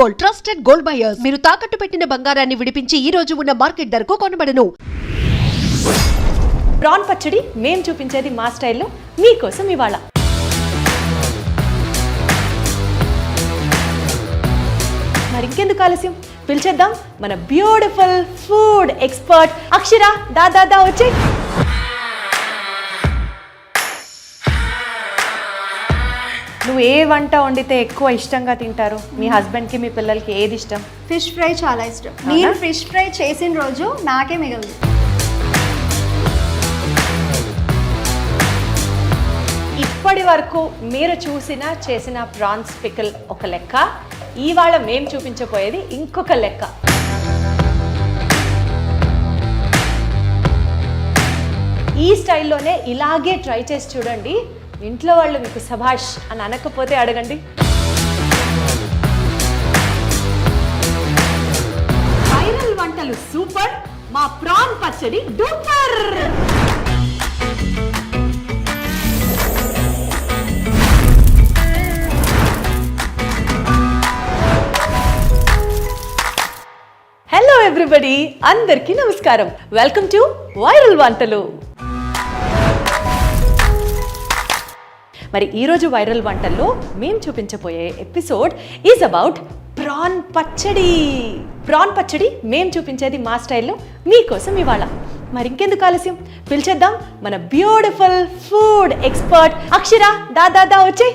Gold, trusted gold buyers. మీరు తాకట్టు పెట్టిన బంగారాన్ని విడిపించి ఈ రోజు ఉన్న మార్కెట్ ధరకు కొనబడను. ప్రాన్ పచ్చడి మేం చూపించేది మా స్టైల్లో మీకోసం ఇవాళ. మరి ఇంకెందుకు ఆలస్యం, పిలిచేద్దాం మన బ్యూటిఫుల్ ఫుడ్ ఎక్స్పర్ట్ అక్షర. దాదా వచ్చే. నువ్వు ఏ వంట వండితే ఎక్కువ ఇష్టంగా తింటారు? మీ హస్బెండ్కి మీ పిల్లలకి ఏది ఇష్టం? ఫిష్ ఫ్రై చాలా ఇష్టం. నేను ఫిష్ ఫ్రై చేసిన రోజు నాకే మిగలదు. ఇప్పటి వరకు మీరు చేసిన ప్రాన్స్ పికిల్ ఒక లెక్క, ఇవాళ మేము చూపించబోయేది ఇంకొక లెక్క. ఈ స్టైల్లోనే ఇలాగే ట్రై చేసి చూడండి. ఇంట్లో వాళ్ళు మీకు సభాష్ అని అనకపోతే అడగండి. వైరల్ వంటలు సూపర్, మా ప్రాన్ పచ్చడి డూపర్. హలో ఎవ్రీబడి, అందరికీ నమస్కారం. వెల్కమ్ టు వైరల్ వంటలు. మరి ఈరోజు వైరల్ వంటల్లో మేము చూపించబోయే ఎపిసోడ్ ఈజ్ అబౌట్ ప్రాన్ పచ్చడి. ప్రాన్ పచ్చడి మేము చూపించేది మా స్టైల్లో మీకోసం ఇవాళ. మరి ఇంకెందుకు ఆలస్యం, పిలిచేద్దాం మన బ్యూటిఫుల్ ఫుడ్ ఎక్స్పర్ట్ అక్షర. దాదా వచ్చే.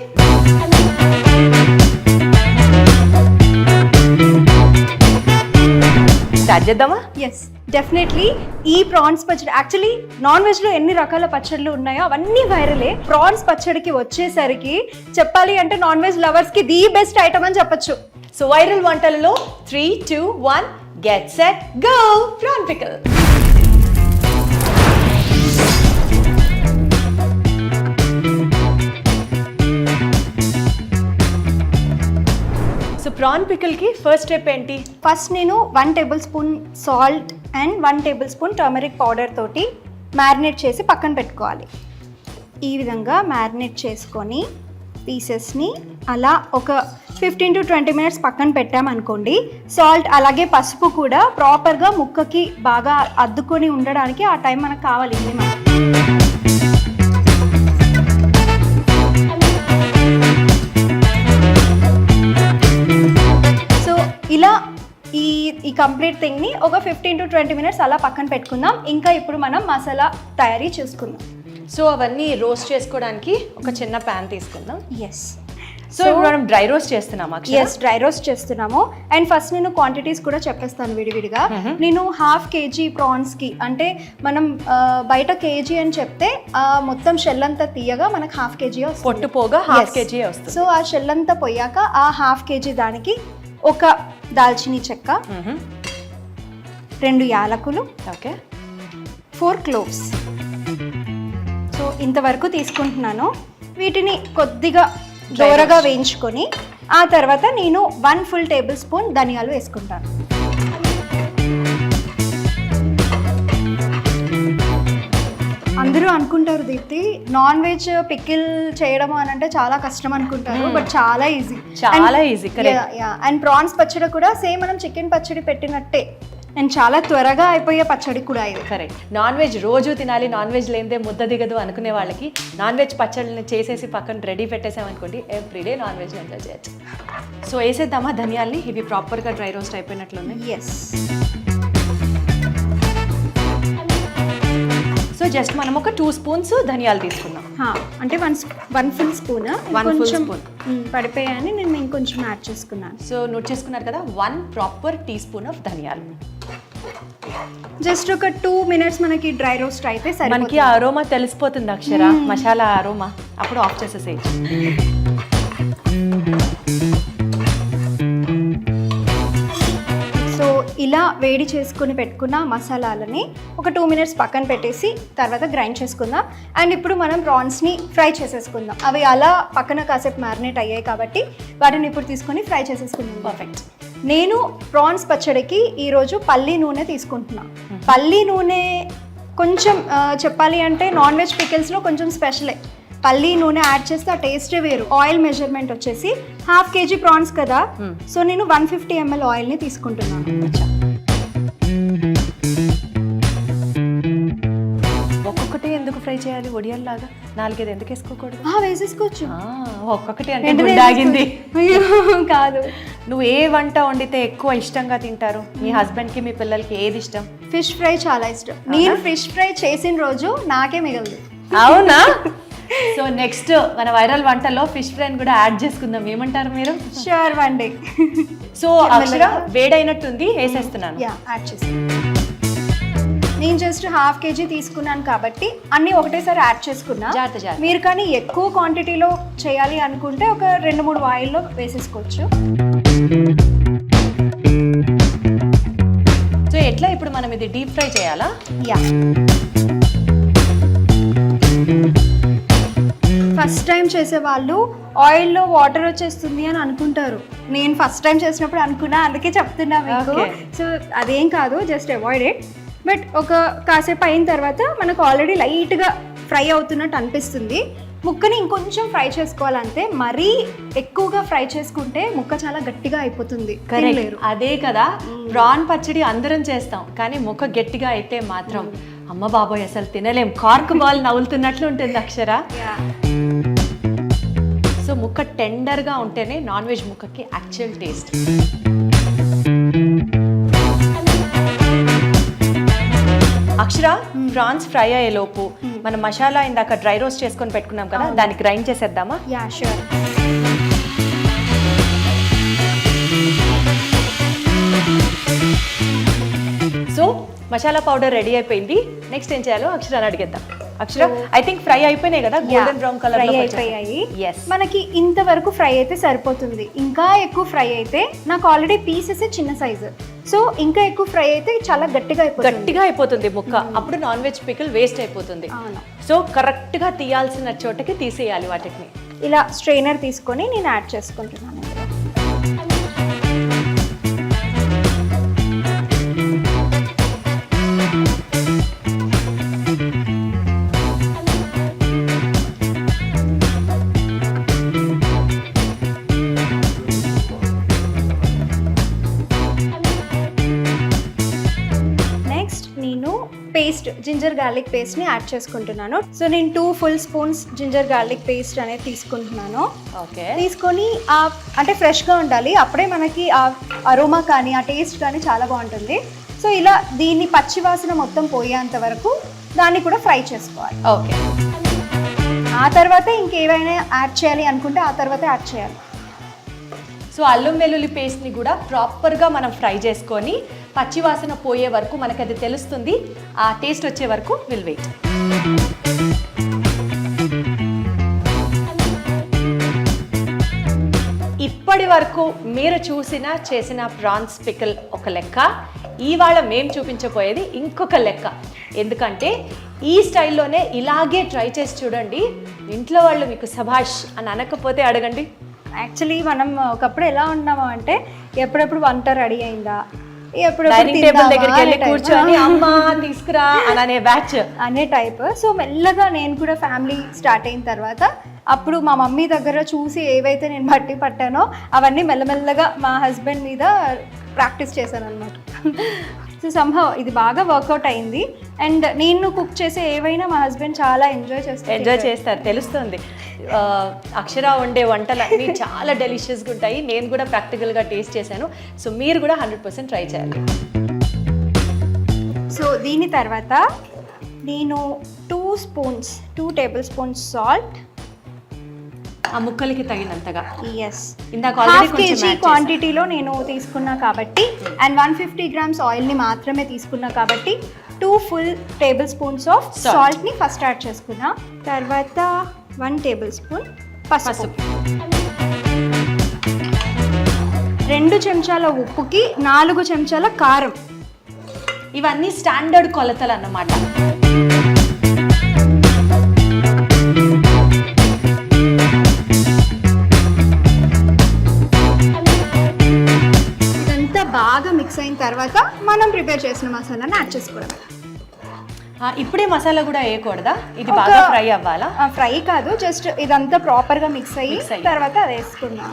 స్టార్ట్ చేద్దామా? Yes, definitely. ఈ ప్రాన్స్ పచ్చడి యాక్చువల్లీ నాన్ వెజ్ లో ఎన్ని రకాల పచ్చళ్ళు ఉన్నాయో అవన్నీ వైరలే. ప్రాన్స్ పచ్చడికి వచ్చేసరికి చెప్పాలి అంటే నాన్ వెజ్ లవర్స్ కి ది బెస్ట్ ఐటమ్ అని చెప్పొచ్చు. సో వైరల్ వంటలలో 3, 2, 1 get set go. Prawn pickle. So prawn పికల్కి ఫస్ట్ స్టెప్ ఏంటి? ఫస్ట్ నేను 1 tablespoon salt and 1 tablespoon turmeric powder తోటి మ్యారినేట్ చేసి పక్కన పెట్టుకోవాలి. ఈ విధంగా మ్యారినేట్ చేసుకొని పీసెస్ని అలా ఒక 15 to 20 మినిట్స్ పక్కన పెట్టామనుకోండి. సాల్ట్ అలాగే పసుపు కూడా ప్రాపర్గా ముక్కకి బాగా అద్దుకొని ఉండడానికి ఆ టైం మనకు కావాలి. ఇలా ఈ కంప్లీట్ థింగ్ని ఒక 15 to 20 మినిట్స్ అలా పక్కన పెట్టుకుందాం. ఇంకా ఇప్పుడు మనం మసాలా తయారీ చేసుకుందాం. సో అవన్నీ రోస్ట్ చేసుకోవడానికి ఒక చిన్న ప్యాన్ తీసుకుందాం. ఎస్. సో ఇప్పుడు మనం డ్రై రోస్ట్ చేస్తున్నాము. ఎస్, డ్రై రోస్ట్ చేస్తున్నాము. అండ్ ఫస్ట్ నేను క్వాంటిటీస్ కూడా చెప్పేస్తాను విడివిడిగా. నేను 1/2 kg ప్రాన్స్కి, అంటే మనం బయట కేజీ అని చెప్తే మొత్తం షెల్ అంతా తీయగా మనకు 1/2 kg వస్తుంది. పొట్టు పోగా 1/2 kg వస్తుంది. సో ఆ షెల్ అంతా పోయాక ఆ 1/2 kg దానికి ఒక దాల్చినీ చెక్క, 2 యాలకులు, ఓకే, 4 క్లోవ్స్. సో ఇంతవరకు తీసుకుంటున్నాను. వీటిని కొద్దిగా దోరగా వేయించుకొని ఆ తర్వాత నేను 1 ఫుల్ టేబుల్ స్పూన్ ధనియాలు వేసుకుంటాను. అందరూ అనుకుంటారు దీప్తి, నాన్ వెజ్ పికిల్ చేయడం అని అంటే చాలా కష్టం అనుకుంటారు, బట్ చాలా ఈజీ. అండ్ ప్రాన్స్ పచ్చడి కూడా సేమ్ మనం చికెన్ పచ్చడి పెట్టినట్టే అండ్ చాలా త్వరగా అయిపోయే పచ్చడి కూడా ఇది. కరెక్ట్. నాన్ వెజ్ రోజు తినాలి, నాన్ వెజ్ లేనిదే ముద్ద దిగదు అనుకునే వాళ్ళకి నాన్ వెజ్ పచ్చడిని చేసేసి పక్కన రెడీ పెట్టేసామనుకోండి, ఎవ్రీడే నాన్ వెజ్ ఎంజాయ్ చేయొచ్చు. సో వేసేద్దామా ధనియాల్ని? ఇవి ప్రాపర్గా డ్రై రోస్ట్ అయిపోయినట్లున్నాయి. ఎస్. సో జస్ట్ మనం ఒక 2 స్పూన్స్ ధనియాలు తీసుకుందాం. అంటే 1 ఫుల్ స్పూన్. 1 ఫుల్ స్పూన్ పడిపోయాయని నేను ఇంకొంచెం యాడ్ చేసుకున్నాను. సో నోట్ చేసుకున్నారు కదా, 1 ప్రాపర్ టీ స్పూన్ ఆఫ్ ధనియాలు. జస్ట్ ఒక 2 మినిట్స్ మనకి డ్రై రోస్ట్ అయితే సరే. మనకి అరోమా తెలిసిపోతుంది అక్షర, మసాలా అరోమా. అప్పుడు ఆఫ్ చేసేసేయచ్చు. సో ఇలా వేడి చేసుకుని పెట్టుకున్న మసాలాలని ఒక 2 మినిట్స్ పక్కన పెట్టేసి తర్వాత గ్రైండ్ చేసుకుందాం. అండ్ ఇప్పుడు మనం ప్రాన్స్ని ఫ్రై చేసేసుకుందాం. అవి అలా పక్కన కాసేపు మ్యారినేట్ అయ్యాయి కాబట్టి వాటిని ఇప్పుడు తీసుకొని ఫ్రై చేసేసుకుందాం. పర్ఫెక్ట్. నేను ప్రాన్స్ పచ్చడికి ఈరోజు పల్లి నూనె తీసుకుంటున్నాను. పల్లి నూనె కొంచెం చెప్పాలి అంటే నాన్ వెజ్ పికిల్స్లో కొంచెం స్పెషలే. పల్లి నూనె యాడ్ చేస్తే ఆ టేస్టే వేరు. ఆయిల్ మెజర్మెంట్ వచ్చేసి 1/2 kg ప్రాన్స్ కదా, సో నేను 150 ml ఆయిల్ని తీసుకుంటున్నాను. ఒక్కొక్కటి ఎందుకు ఫ్రై చేయాలి? ఒడియాల్లాగా 4-5 ఎందుకు వేసుకోకూడదు? వేసేసుకోవచ్చు. ఒక్కొక్కటి అంటే గుండె ఆగింది. కాదు. నువ్వు ఏ వంట వండితే ఎక్కువ ఇష్టంగా తింటారు? మీ హస్బెండ్కి మీ పిల్లలకి ఏది ఇష్టం? ఫిష్ ఫ్రై చాలా ఇష్టం. నేను ఫిష్ ఫ్రై చేసిన రోజు నాకే మిగలదు. అవునా? సో నెక్స్ట్ మన వైరల్ వంటల్లో ఫిష్ ఫ్రైని కూడా యాడ్ చేసుకుందాం. ఏమంటారు మీరు? Sure, one day. సో అక్షర వేడైనట్టుంది, వేసేస్తున్నాను. యాడ్ చేసి నేను జస్ట్ 1/2 kg తీసుకున్నాను కాబట్టి అన్ని ఒకటేసారి యాడ్ చేసుకున్నా. మీరు కానీ ఎక్కువ క్వాంటిటీలో చేయాలి అనుకుంటే ఒక 2-3 ఆయిల్లో వేసేసుకోవచ్చు. సో ఎట్లా ఇప్పుడు మనం ఇది డీప్ ఫ్రై చేయాలా? యా. ఫస్ట్ టైం చేసే వాళ్ళు ఆయిల్లో వాటర్ వచ్చేస్తుంది అని అనుకుంటారు. నేను ఫస్ట్ టైం చేసినప్పుడు అనుకున్నా, అందుకే చెప్తున్నా మీకు. సో అదేం కాదు, జస్ట్ అవాయిడ్ ఇట్. బట్ ఒక కాసేపు అయిన తర్వాత మనకు ఆల్రెడీ లైట్గా ఫ్రై అవుతున్నట్టు అనిపిస్తుంది. ముక్కని ఇంకొంచెం ఫ్రై చేసుకోవాలంటే, మరీ ఎక్కువగా ఫ్రై చేసుకుంటే ముక్క చాలా గట్టిగా అయిపోతుంది. అదే కదా, ప్రాన్ పచ్చడి అందరం చేస్తాం, కానీ ముక్క గట్టిగా అయితే మాత్రం అమ్మ బాబోయ్ అసలు తినలేం. కార్క్ బాల్ నవ్వులుతున్నట్లు ఉంటుంది అక్షర. సో ముక్క టెండర్గా ఉంటేనే నాన్ వెజ్ ముక్కకి యాక్చువల్ టేస్ట్. అక్షర, ప్రాన్స్ ఫ్రై అయ్యేలోపు మనం మసాలా ఇందాక డ్రై రోస్ట్ చేసుకొని పెట్టుకున్నాం కదా, దాన్ని గ్రైండ్ చేసేద్దామా? Yeah, sure. So masala powder ready అయిపోయింది. నెక్స్ట్ ఏం చేయాలో అక్షరాన్ని అడిగేద్దాం. అక్షర, ఐ థింక్ ఫ్రై అయిపోయినాయి కదా, గోల్డెన్ బ్రౌన్ కలర్ ఫ్రై అయిపోయాయి. మనకి ఇంతవరకు ఫ్రై అయితే సరిపోతుంది. ఇంకా ఎక్కువ ఫ్రై అయితే, నాకు ఆల్రెడీ పీసెస్ చిన్న సైజు, సో ఇంకా ఎక్కువ ఫ్రై అయితే చాలా గట్టిగా అయిపోతుంది ముక్క. అప్పుడు నాన్ వెజ్ పికిల్ వేస్ట్ అయిపోతుంది. సో కరెక్ట్ గా తీయాల్సిన చోటకి తీసేయాలి వాటిని. ఇలా స్ట్రైనర్ తీసుకొని నేను యాడ్ చేసుకుంటున్నాను. పేస్ట్, జింజర్ గార్లిక్ పేస్ట్ని యాడ్ చేసుకుంటున్నాను. సో నేను 2 full spoons ginger garlic paste అనేది తీసుకుంటున్నాను. తీసుకొని అంటే ఫ్రెష్గా ఉండాలి, అప్పుడే మనకి ఆ అరోమా కానీ ఆ టేస్ట్ కానీ చాలా బాగుంటుంది. సో ఇలా దీన్ని పచ్చి వాసన మొత్తం పోయేంత వరకు దాన్ని కూడా ఫ్రై చేసుకోవాలి. ఓకే. ఆ తర్వాత ఇంకేమైనా యాడ్ చేయాలి అనుకుంటే ఆ తర్వాత యాడ్ చేయాలి. సో అల్లం వెల్లుల్లి పేస్ట్ని కూడా ప్రాపర్గా మనం ఫ్రై చేసుకొని పచ్చివాసన పోయే వరకు మనకు అది తెలుస్తుంది. ఆ టేస్ట్ వచ్చే వరకు విల్ వెయిట్. ఇప్పటి వరకు మీరు చేసిన ప్రాన్స్ పికిల్ ఒక లెక్క, ఇవాళ మేము చూపించబోయేది ఇంకొక లెక్క. ఎందుకంటే ఈ స్టైల్లోనే ఇలాగే ట్రై చేసి చూడండి. ఇంట్లో వాళ్ళు మీకు సభాష్ అని అనకపోతే అడగండి. యాక్చువల్లీ మనం ఒకప్పుడు ఎలా ఉన్నాము అంటే, ఎప్పుడెప్పుడు వంట రెడీ అయిందా, డైనింగ్ టేబుల్ దగ్గరికి వెళ్ళి కూర్చొని అమ్మా తీసుకురా అనే బ్యాచ్ అనే టైప్. సో మెల్లగా నేను కూడా ఫ్యామిలీ స్టార్ట్ అయిన తర్వాత అప్పుడు మా మమ్మీ దగ్గర చూసి ఏవైతే నేను బట్టి పట్టానో అవన్నీ మెల్లమెల్లగా మా హస్బెండ్ మీద ప్రాక్టీస్ చేశాను అనమాట. సో సంహవ్ ఇది బాగా వర్కౌట్ అయింది. అండ్ నేను కుక్ చేసే ఏవైనా మా హస్బెండ్ చాలా ఎంజాయ్ చేస్తారు, తెలుస్తుంది. అక్షర వండే వంటలన్నీ చాలా డెలిషియస్గా ఉంటాయి. నేను కూడా ప్రాక్టికల్గా టేస్ట్ చేశాను. సో మీరు కూడా 100% ట్రై చేయాలి. సో దీని తర్వాత నేను 2 tablespoons సాల్ట్, ఆ ముక్కలకి తగినంతగా. ఎస్, ఇందాక 1/2 kg క్వాంటిటీలో నేను తీసుకున్నా కాబట్టి, అండ్ 150 grams ఆయిల్ని మాత్రమే తీసుకున్నా కాబట్టి 2 full tablespoons ఆఫ్ సాల్ట్ని ఫస్ట్ యాడ్ చేసుకున్నా. తర్వాత 1 tablespoon పసుపు, 2 చెంచాల ఉప్పుకి 4 చెంచాల కారం. ఇవన్నీ స్టాండర్డ్ కొలతలు అన్నమాట. బాగా మిక్స్ అయిన తర్వాత మనం ప్రిపేర్ చేసిన మసాలాని యాడ్ చేసుకోవడం. ఇప్పుడే మసాలా కూడా వేయకూడదా? ఇది బాగా ఫ్రై అవ్వాలా? ఫ్రై కాదు, జస్ట్ ఇదంతా ప్రాపర్గా మిక్స్ అయ్యి Mix అయ్యి. తర్వాత అది వేసుకుందాం.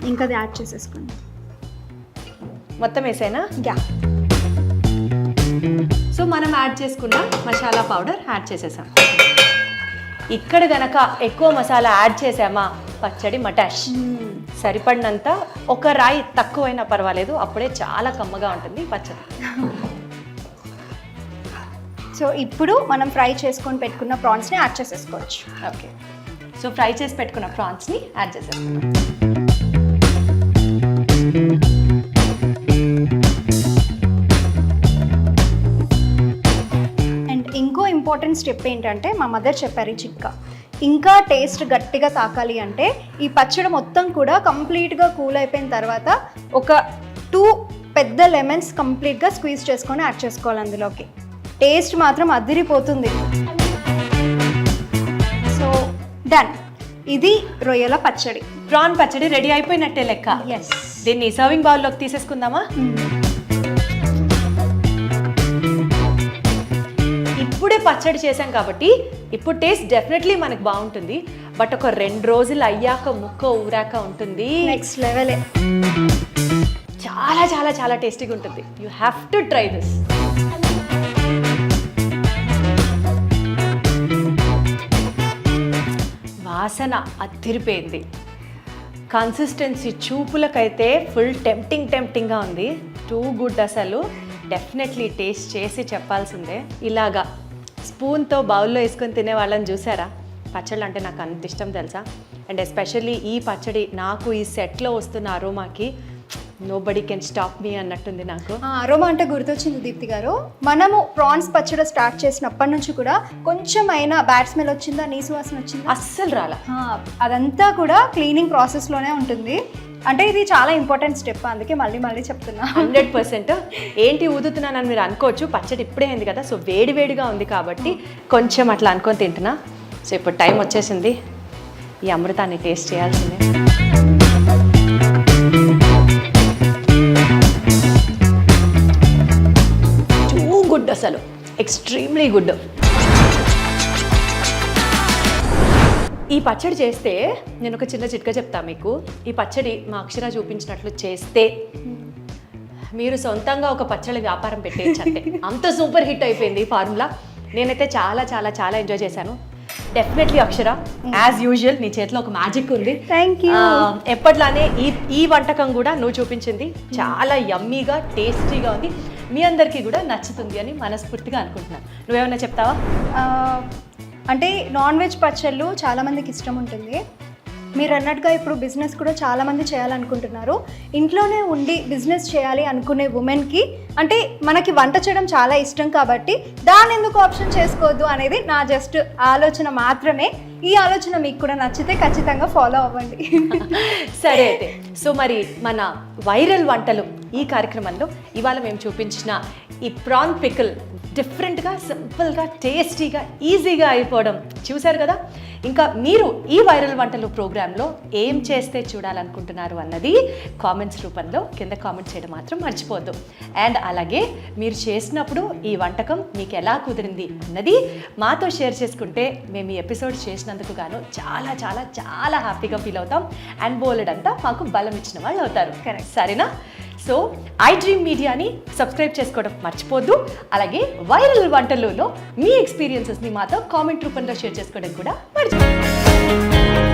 ఇంకా అది యాడ్ చేసేసుకుందాం. మొత్తం వేసేనా? యా. సో మనం యాడ్ చేసుకున్న మసాలా పౌడర్ యాడ్ చేసేసాం. ఇక్కడ గనక ఎక్కువ మసాలా యాడ్ చేసామా పచ్చడి మటాష్. సరిపడినంత, ఒక రాయి తక్కువైనా పర్వాలేదు, అప్పుడే చాలా కమ్మగా ఉంటుంది పచ్చడి. సో ఇప్పుడు మనం ఫ్రై చేసుకొని పెట్టుకున్న ప్రాన్స్ని యాడ్ చేసేసుకోవచ్చు. ఓకే, సో ఫ్రై చేసి పెట్టుకున్న ప్రాన్స్ని యాడ్ చేసేసుకున్నాం. అండ్ ఇంకో ఇంపార్టెంట్ స్టెప్ ఏంటంటే మా మదర్ చెప్పారు ఈ చిట్కా. ఇంకా టేస్ట్ గట్టిగా తాకాలి అంటే ఈ పచ్చడి మొత్తం కూడా కంప్లీట్గా కూల్ అయిపోయిన తర్వాత ఒక 2 పెద్ద లెమన్స్ కంప్లీట్గా స్క్వీజ్ చేసుకొని యాడ్ చేసుకోవాలి అందులోకి. టేస్ట్ మాత్రం అదిరిపోతుంది. సో డన్, ఇది రొయ్యల పచ్చడి. ప్రాన్ పచ్చడి రెడీ అయిపోయినట్టే లెక్క. ఎస్. దీన్ని సర్వింగ్ బౌల్లోకి తీసేసుకుందామా? ఇప్పుడే పచ్చడి చేసాం కాబట్టి ఇప్పుడు టేస్ట్ డెఫినెట్లీ మనకు బాగుంటుంది. బట్ ఒక 2 రోజులు అయ్యాక ముక్క ఊరాక ఉంటుంది నెక్స్ట్ లెవెలే. చాలా చాలా చాలా టేస్టీగా ఉంటుంది. You have to try this. వాసన అదిరిపోయింది. కన్సిస్టెన్సీ చూపులకైతే ఫుల్ టెంప్టింగ్గా ఉంది. Too good. అసలు డెఫినెట్లీ టేస్ట్ చేసి చెప్పాల్సిందే. ఇలాగా స్పూన్తో బౌల్లో వేసుకొని తినే వాళ్ళని చూసారా? పచ్చళ్ళు అంటే నాకు అంత ఇష్టం తెలుసా. అండ్ ఎస్పెషల్లీ ఈ పచ్చడి నాకు ఈ సెట్లో వస్తున్న అరోమాకి నోబడీ కెన్ స్టాప్ మీ అన్నట్టుంది నాకు. అరోమా అంటే గుర్తొచ్చింది దీప్తి గారు, మనము ప్రాన్స్ పచ్చడి స్టార్ట్ చేసినప్పటి నుంచి కూడా కొంచెం అయినా బ్యాడ్ స్మెల్ వచ్చిందా, నీసు వాసన వచ్చిందా? అస్సలు రాలా. అదంతా కూడా క్లీనింగ్ ప్రాసెస్లోనే ఉంటుంది. అంటే ఇది చాలా ఇంపార్టెంట్ స్టెప్, అందుకే మళ్ళీ మళ్ళీ చెప్తున్నా. 100%. ఏంటి ఊదుతున్నానని మీరు అనుకోవచ్చు, పచ్చడి ఇప్పుడే అయింది కదా, సో వేడివేడిగా ఉంది కాబట్టి కొంచెం అట్లా అనుకొని తింటున్నా. సో ఇప్పుడు టైం వచ్చేసింది, ఈ అమృతాన్ని టేస్ట్ చేయాల్సిందే. టూ గుడ్, అసలు ఎక్స్ట్రీమ్లీ గుడ్. ఈ పచ్చడి చేస్తే నేను ఒక చిన్న చిట్కా చెప్తా మీకు. ఈ పచ్చడి మా అక్షర చూపించినట్లు చేస్తే మీరు సొంతంగా ఒక పచ్చడి వ్యాపారం పెట్టేయచ్చు. అంటే అంత సూపర్ హిట్ అయిపోయింది ఈ ఫార్ములా. నేనైతే చాలా చాలా చాలా ఎంజాయ్ చేశాను. డెఫినెట్లీ అక్షర, యాజ్ యూజువల్ నీ చేతిలో ఒక మ్యాజిక్ ఉంది. Thank you. ఎప్పట్లానే ఈ వంటకం కూడా నువ్వు చూపించింది చాలా యమ్మీగా టేస్టీగా ఉంది. మీ అందరికీ కూడా నచ్చుతుంది అని మనస్ఫూర్తిగా అనుకుంటున్నాను. నువ్వేమన్నా చెప్తావా? అంటే నాన్ వెజ్ పచ్చళ్ళు చాలామందికి ఇష్టం ఉంటుంది. మీరు అన్నట్టుగా ఇప్పుడు బిజినెస్ కూడా చాలామంది చేయాలనుకుంటున్నారు. ఇంట్లోనే ఉండి బిజినెస్ చేయాలి అనుకునే ఉమెన్కి అంటే మనకి వంట చేయడం చాలా ఇష్టం కాబట్టి దాన్ని ఎందుకు ఆప్షన్ చేసుకోవద్దు అనేది నా జస్ట్ ఆలోచన మాత్రమే. ఈ ఆలోచన మీకు కూడా నచ్చితే ఖచ్చితంగా ఫాలో అవ్వండి. సరే అయితే, సో మరి మన వైరల్ వంటలు ఈ కార్యక్రమంలో ఇవాళ మేము చూపించిన ఈ ప్రాన్ పికిల్ డిఫరెంట్గా, సింపుల్గా, టేస్టీగా, ఈజీగా అయిపోవడం చూశారు కదా. ఇంకా మీరు ఈ వైరల్ వంటలు ప్రోగ్రాంలో ఏం చేస్తే చూడాలనుకుంటున్నారు అన్నది కామెంట్స్ రూపంలో కింద కామెంట్ చేయడం మాత్రం మర్చిపోవద్దు. అండ్ అలాగే మీరు చేసినప్పుడు ఈ వంటకం మీకు ఎలా కుదిరింది అన్నది మాతో షేర్ చేసుకుంటే మేము ఈ ఎపిసోడ్ చేసినందుకు గాను చాలా చాలా చాలా హ్యాపీగా ఫీల్ అవుతాం. అండ్ బోలెడంతా మాకు బలం ఇచ్చిన వాళ్ళు అవుతారు. కరెక్ట్, సరేనా? సో ఐ డ్రీమ్ మీడియాని సబ్స్క్రైబ్ చేసుకోవడం మర్చిపోద్దు. అలాగే వైరల్ వంటలలో మీ ఎక్స్పీరియన్సెస్ని మాతో కామెంట్ రూపంలో షేర్ చేసుకోవడం కూడా మర్చిపోద్దు.